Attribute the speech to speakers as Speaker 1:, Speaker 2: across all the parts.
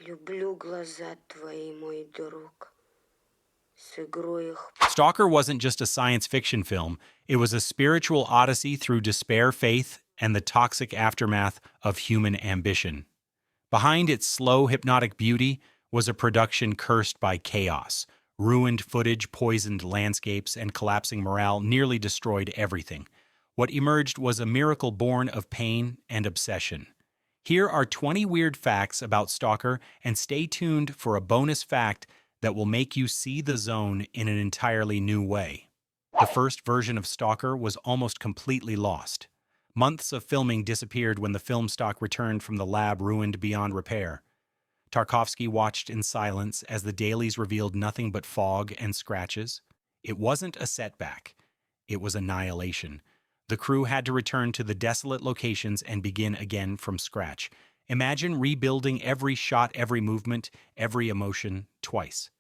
Speaker 1: Люблю глаза твои, мой друг. С игрой их.
Speaker 2: Stalker wasn't just a science fiction film, it was a spiritual odyssey through despair, faith, and the toxic aftermath of human ambition. Behind its slow, hypnotic beauty was a production cursed by chaos. Ruined footage, poisoned landscapes, and collapsing morale nearly destroyed everything. What emerged was a miracle born of pain and obsession. Here are 20 weird facts about Stalker, and stay tuned for a bonus fact that will make you see the zone in an entirely new way. The first version of Stalker was almost completely lost. Months of filming disappeared when the film stock returned from the lab ruined beyond repair. Tarkovsky watched in silence as the dailies revealed nothing but fog and scratches. It wasn't a setback. It was annihilation. The crew had to return to the desolate locations and begin again from scratch. Imagine rebuilding every shot, every movement, every emotion twice.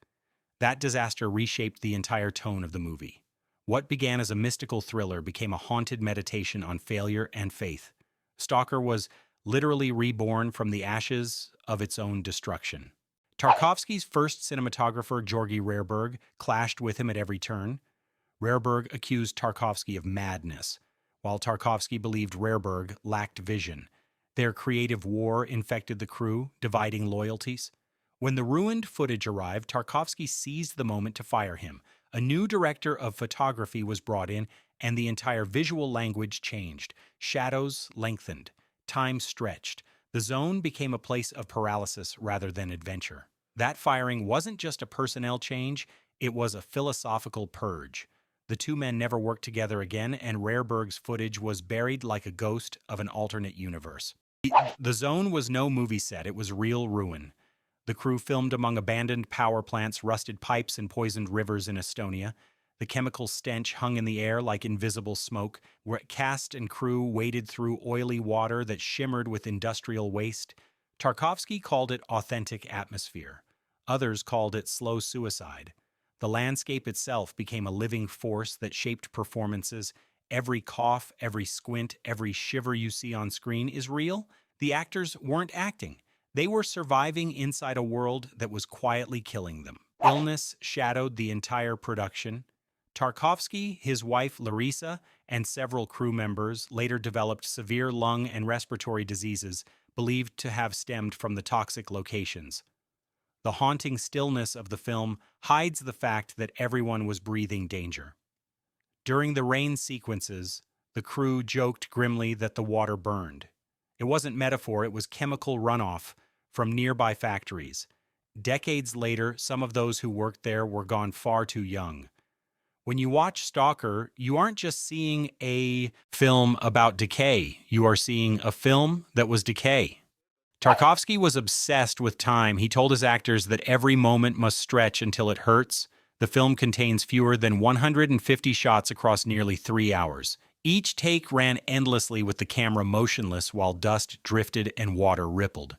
Speaker 2: That disaster reshaped the entire tone of the movie. What began as a mystical thriller became a haunted meditation on failure and faith. Stalker was literally reborn from the ashes of its own destruction. Tarkovsky's first cinematographer, Georgy Rarberg, clashed with him at every turn. Rarberg accused Tarkovsky of madness, while Tarkovsky believed Rarberg lacked vision. Their creative war infected the crew, dividing loyalties. When the ruined footage arrived, Tarkovsky seized the moment to fire him. A new director of photography was brought in, and the entire visual language changed. Shadows lengthened, time stretched. The zone became a place of paralysis rather than adventure. That firing wasn't just a personnel change, it was a philosophical purge. The two men never worked together again, and Rarberg's footage was buried like a ghost of an alternate universe. The zone was no movie set, it was real ruin. The crew filmed among abandoned power plants, rusted pipes, and poisoned rivers in Estonia. The chemical stench hung in the air like invisible smoke, where cast and crew waded through oily water that shimmered with industrial waste. Tarkovsky called it authentic atmosphere. Others called it slow suicide. The landscape itself became a living force that shaped performances. Every cough, every squint, every shiver you see on screen is real. The actors weren't acting. They were surviving inside a world that was quietly killing them. Illness shadowed the entire production. Tarkovsky, his wife Larisa, and several crew members later developed severe lung and respiratory diseases believed to have stemmed from the toxic locations. The haunting stillness of the film hides the fact that everyone was breathing danger. During the rain sequences, the crew joked grimly that the water burned. It wasn't metaphor, it was chemical runoff from nearby factories. Decades later, some of those who worked there were gone far too young. When you watch Stalker, you aren't just seeing a film about decay, you are seeing a film that was decay. Tarkovsky was obsessed with time. He told his actors that every moment must stretch until it hurts. The film contains fewer than 150 shots across nearly 3 hours. Each take ran endlessly with the camera motionless while dust drifted and water rippled.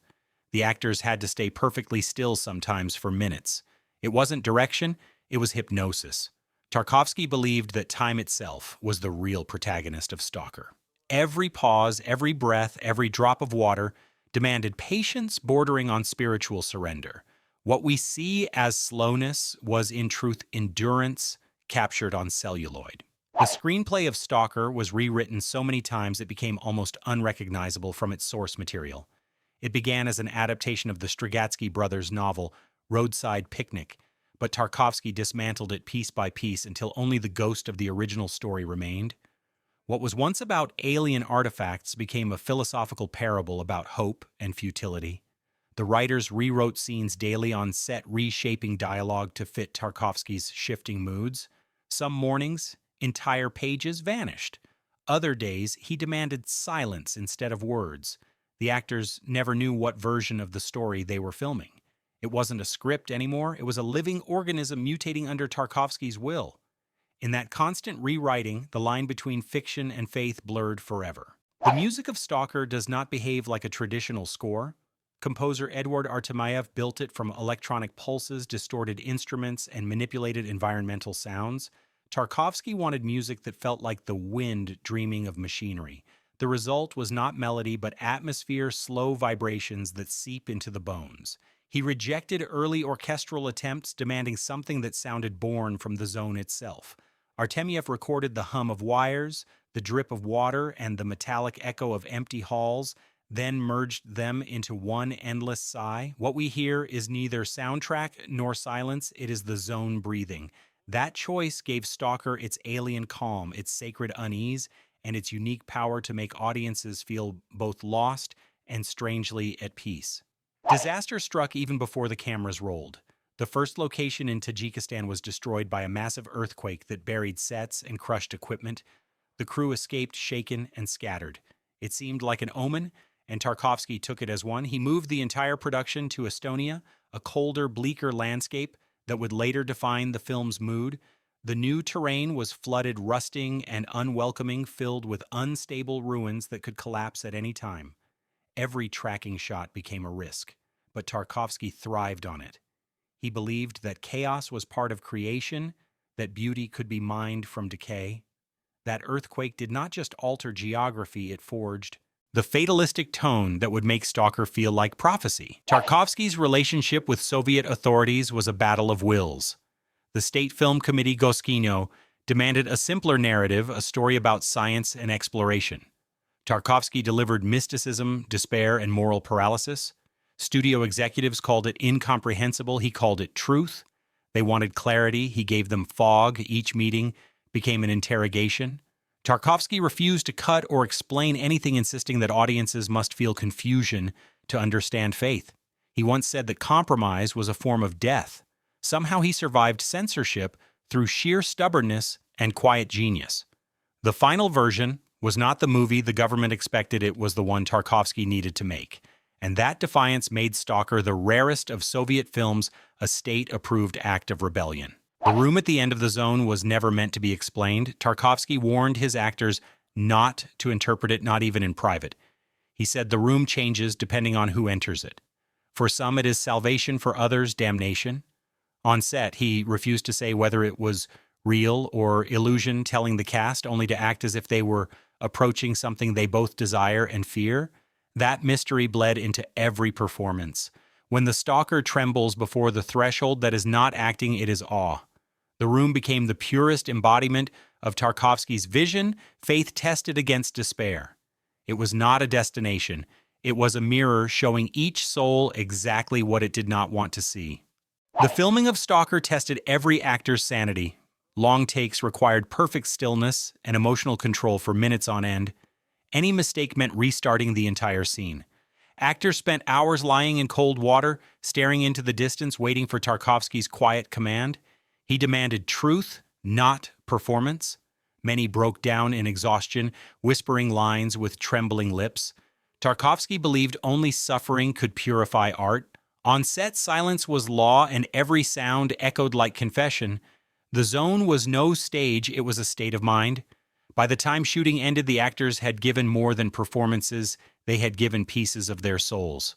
Speaker 2: The actors had to stay perfectly still sometimes for minutes. It wasn't direction, it was hypnosis. Tarkovsky believed that time itself was the real protagonist of Stalker. Every pause, every breath, every drop of water demanded patience bordering on spiritual surrender. What we see as slowness was in truth endurance captured on celluloid. The screenplay of Stalker was rewritten so many times it became almost unrecognizable from its source material. It began as an adaptation of the Strugatsky brothers' novel, Roadside Picnic, but Tarkovsky dismantled it piece by piece until only the ghost of the original story remained. What was once about alien artifacts became a philosophical parable about hope and futility. The writers rewrote scenes daily on set, reshaping dialogue to fit Tarkovsky's shifting moods. Some mornings, entire pages vanished. Other days, he demanded silence instead of words. The actors never knew what version of the story they were filming. It wasn't a script anymore, it was a living organism mutating under Tarkovsky's will. In that constant rewriting, the line between fiction and faith blurred forever. The music of Stalker does not behave like a traditional score. Composer Eduard Artemayev built it from electronic pulses, distorted instruments, and manipulated environmental sounds. Tarkovsky wanted music that felt like the wind dreaming of machinery. The result was not melody, but atmosphere, slow vibrations that seep into the bones. He rejected early orchestral attempts, demanding something that sounded born from the zone itself. Artemiev recorded the hum of wires, the drip of water, and the metallic echo of empty halls, then merged them into one endless sigh. What we hear is neither soundtrack nor silence, it is the zone breathing. That choice gave Stalker its alien calm, its sacred unease, and its unique power to make audiences feel both lost and strangely at peace. Disaster struck even before the cameras rolled. The first location in Tajikistan was destroyed by a massive earthquake that buried sets and crushed equipment. The crew escaped shaken and scattered. It seemed like an omen, and Tarkovsky took it as one. He moved the entire production to Estonia, a colder, bleaker landscape that would later define the film's mood. The new terrain was flooded, rusting, and unwelcoming, filled with unstable ruins that could collapse at any time. Every tracking shot became a risk, but Tarkovsky thrived on it. He believed that chaos was part of creation, that beauty could be mined from decay. That earthquake did not just alter geography, it forged the fatalistic tone that would make Stalker feel like prophecy. Tarkovsky's relationship with Soviet authorities was a battle of wills. The State Film Committee Goskino demanded a simpler narrative, a story about science and exploration. Tarkovsky delivered mysticism, despair, and moral paralysis. Studio executives called it incomprehensible. He called it truth. They wanted clarity. He gave them fog. Each meeting became an interrogation. Tarkovsky refused to cut or explain anything, insisting that audiences must feel confusion to understand faith. He once said that compromise was a form of death. Somehow he survived censorship through sheer stubbornness and quiet genius. The final version was not the movie the government expected, it was the one Tarkovsky needed to make. And that defiance made Stalker the rarest of Soviet films, a state-approved act of rebellion. The room at the end of the zone was never meant to be explained. Tarkovsky warned his actors not to interpret it, not even in private. He said the room changes depending on who enters it. For some, it is salvation, for others, damnation. On set, he refused to say whether it was real or illusion, telling the cast only to act as if they were approaching something they both desire and fear. That mystery bled into every performance. When the stalker trembles before the threshold that is not acting, it is awe. The room became the purest embodiment of Tarkovsky's vision, faith tested against despair. It was not a destination. It was a mirror showing each soul exactly what it did not want to see. The filming of Stalker tested every actor's sanity. Long takes required perfect stillness and emotional control for minutes on end. Any mistake meant restarting the entire scene. Actors spent hours lying in cold water, staring into the distance, waiting for Tarkovsky's quiet command. He demanded truth, not performance. Many broke down in exhaustion, whispering lines with trembling lips. Tarkovsky believed only suffering could purify art. On set, silence was law, and every sound echoed like confession. The zone was no stage, it was a state of mind. By the time shooting ended, the actors had given more than performances, they had given pieces of their souls.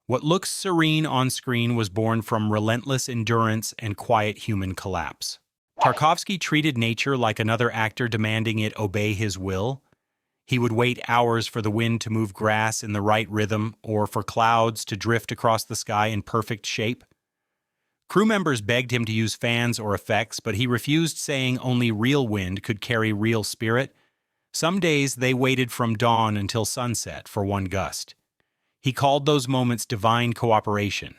Speaker 2: What looks serene on screen was born from relentless endurance and quiet human collapse. Tarkovsky treated nature like another actor demanding it obey his will. He would wait hours for the wind to move grass in the right rhythm or for clouds to drift across the sky in perfect shape. Crew members begged him to use fans or effects, but he refused, saying only real wind could carry real spirit. Some days they waited from dawn until sunset for one gust. He called those moments divine cooperation.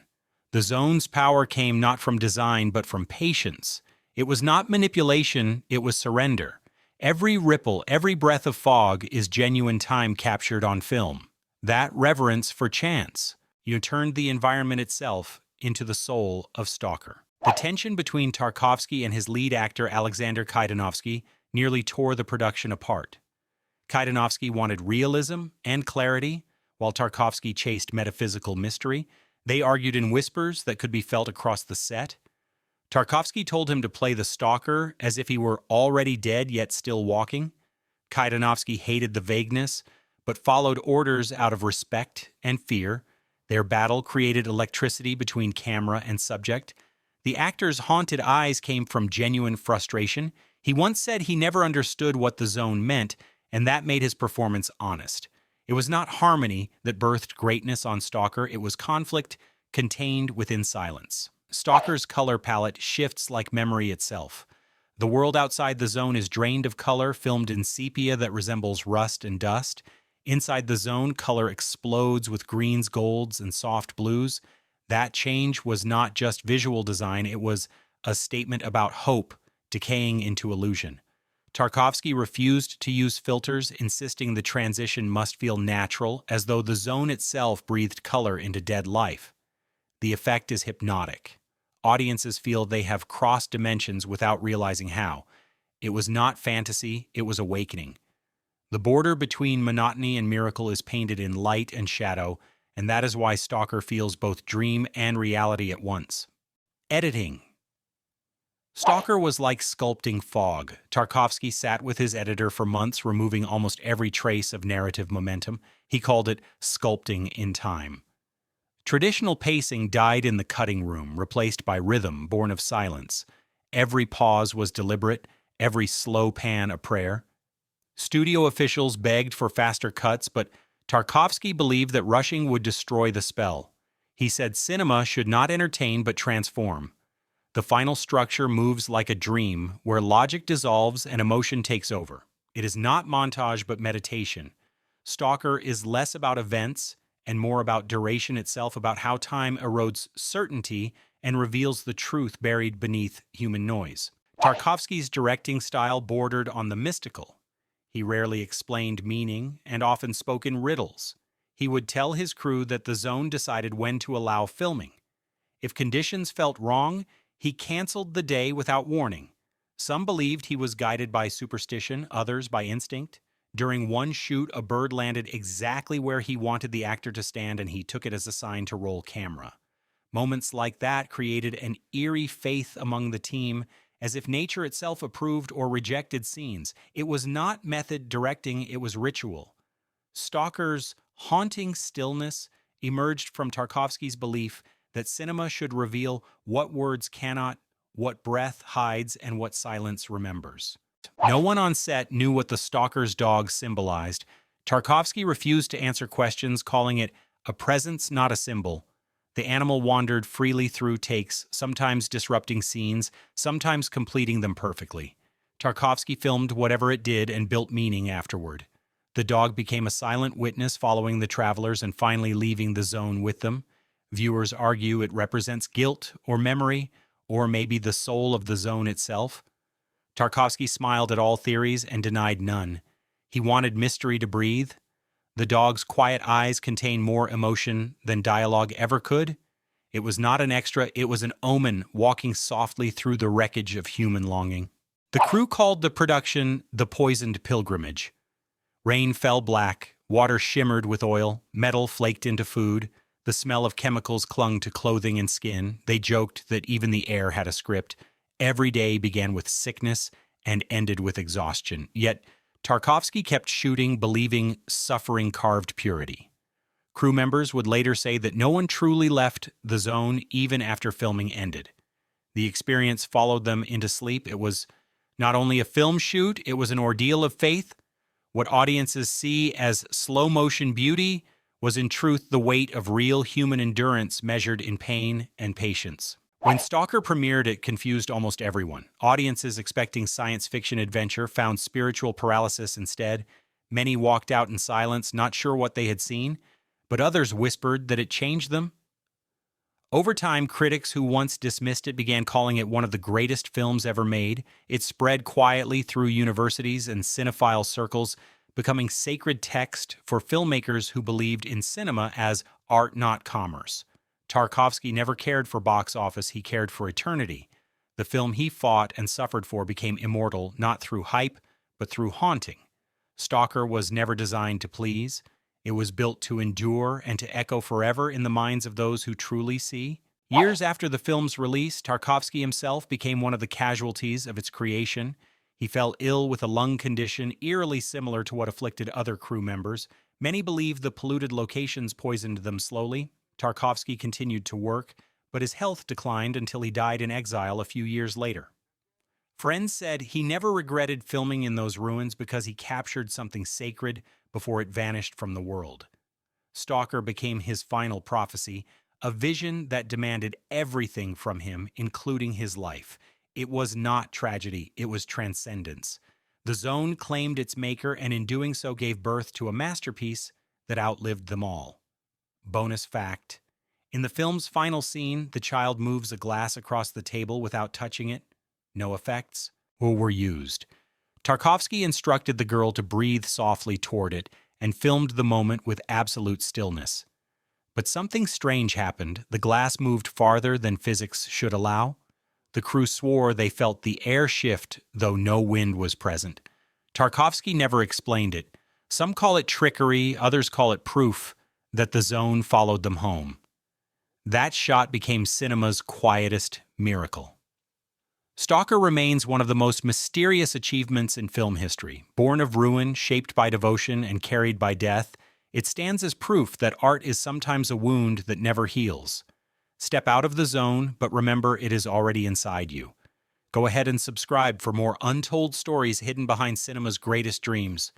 Speaker 2: The zone's power came not from design, but from patience. It was not manipulation, it was surrender. Every ripple, every breath of fog is genuine time captured on film. That reverence for chance. You turned the environment itself into the soul of Stalker. The tension between Tarkovsky and his lead actor Alexander Kaidanovsky nearly tore the production apart. Kaidanovsky wanted realism and clarity, while Tarkovsky chased metaphysical mystery. They argued in whispers that could be felt across the set. Tarkovsky told him to play the stalker as if he were already dead yet still walking. Kaidanovsky hated the vagueness, but followed orders out of respect and fear. Their battle created electricity between camera and subject. The actor's haunted eyes came from genuine frustration. He once said he never understood what the zone meant, and that made his performance honest. It was not harmony that birthed greatness on Stalker, it was conflict contained within silence. Stalker's color palette shifts like memory itself. The world outside the zone is drained of color, filmed in sepia that resembles rust and dust. Inside the zone, color explodes with greens, golds, and soft blues. That change was not just visual design, it was a statement about hope decaying into illusion. Tarkovsky refused to use filters, insisting the transition must feel natural, as though the zone itself breathed color into dead life. The effect is hypnotic. Audiences feel they have crossed dimensions without realizing how. It was not fantasy, it was awakening. The border between monotony and miracle is painted in light and shadow, and that is why Stalker feels both dream and reality at once. Editing. Stalker was like sculpting fog. Tarkovsky sat with his editor for months, removing almost every trace of narrative momentum. He called it sculpting in time. Traditional pacing died in the cutting room, replaced by rhythm born of silence. Every pause was deliberate, every slow pan a prayer. Studio officials begged for faster cuts, but Tarkovsky believed that rushing would destroy the spell. He said cinema should not entertain but transform. The final structure moves like a dream, where logic dissolves and emotion takes over. It is not montage but meditation. Stalker is less about events and more about duration itself, about how time erodes certainty and reveals the truth buried beneath human noise. Tarkovsky's directing style bordered on the mystical. He rarely explained meaning and often spoke in riddles. He would tell his crew that the zone decided when to allow filming. If conditions felt wrong, he canceled the day without warning. Some believed he was guided by superstition, others by instinct. During one shoot, a bird landed exactly where he wanted the actor to stand, and he took it as a sign to roll camera. Moments like that created an eerie faith among the team, as if nature itself approved or rejected scenes. It was not method directing, it was ritual. Stalker's haunting stillness emerged from Tarkovsky's belief that cinema should reveal what words cannot, what breath hides, and what silence remembers. No one on set knew what the stalker's dog symbolized. Tarkovsky refused to answer questions, calling it a presence, not a symbol. The animal wandered freely through takes, sometimes disrupting scenes, sometimes completing them perfectly. Tarkovsky filmed whatever it did and built meaning afterward. The dog became a silent witness, following the travelers and finally leaving the zone with them. Viewers argue it represents guilt or memory, or maybe the soul of the zone itself. Tarkovsky smiled at all theories and denied none. He wanted mystery to breathe. The dog's quiet eyes contained more emotion than dialogue ever could. It was not an extra, it was an omen walking softly through the wreckage of human longing. The crew called the production The Poisoned Pilgrimage. Rain fell black, water shimmered with oil, metal flaked into food. The smell of chemicals clung to clothing and skin. They joked that even the air had a script. Every day began with sickness and ended with exhaustion. Yet Tarkovsky kept shooting, believing suffering carved purity. Crew members would later say that no one truly left the zone even after filming ended. The experience followed them into sleep. It was not only a film shoot, it was an ordeal of faith. What audiences see as slow-motion beauty was in truth the weight of real human endurance measured in pain and patience. When Stalker premiered, it confused almost everyone. Audiences expecting science fiction adventure found spiritual paralysis instead. Many walked out in silence, not sure what they had seen, but others whispered that it changed them. Over time, critics who once dismissed it began calling it one of the greatest films ever made. It spread quietly through universities and cinephile circles, becoming sacred text for filmmakers who believed in cinema as art, not commerce. Tarkovsky never cared for box office, he cared for eternity. The film he fought and suffered for became immortal, not through hype, but through haunting. Stalker was never designed to please. It was built to endure and to echo forever in the minds of those who truly see. Years after the film's release, Tarkovsky himself became one of the casualties of its creation. He fell ill with a lung condition eerily similar to what afflicted other crew members. Many believe the polluted locations poisoned them slowly. Tarkovsky continued to work, but his health declined until he died in exile a few years later. Friends said he never regretted filming in those ruins because he captured something sacred before it vanished from the world. Stalker became his final prophecy, a vision that demanded everything from him, including his life. It was not tragedy, it was transcendence. The zone claimed its maker and in doing so gave birth to a masterpiece that outlived them all. Bonus fact: in the film's final scene, the child moves a glass across the table without touching it. No effects were used. Tarkovsky instructed the girl to breathe softly toward it and filmed the moment with absolute stillness. But something strange happened. The glass moved farther than physics should allow. The crew swore they felt the air shift, though no wind was present. Tarkovsky never explained it. Some call it trickery, others call it proof that the zone followed them home. That shot became cinema's quietest miracle. Stalker remains one of the most mysterious achievements in film history. Born of ruin, shaped by devotion, and carried by death, it stands as proof that art is sometimes a wound that never heals. Step out of the zone, but remember it is already inside you. Go ahead and subscribe for more untold stories hidden behind cinema's greatest dreams.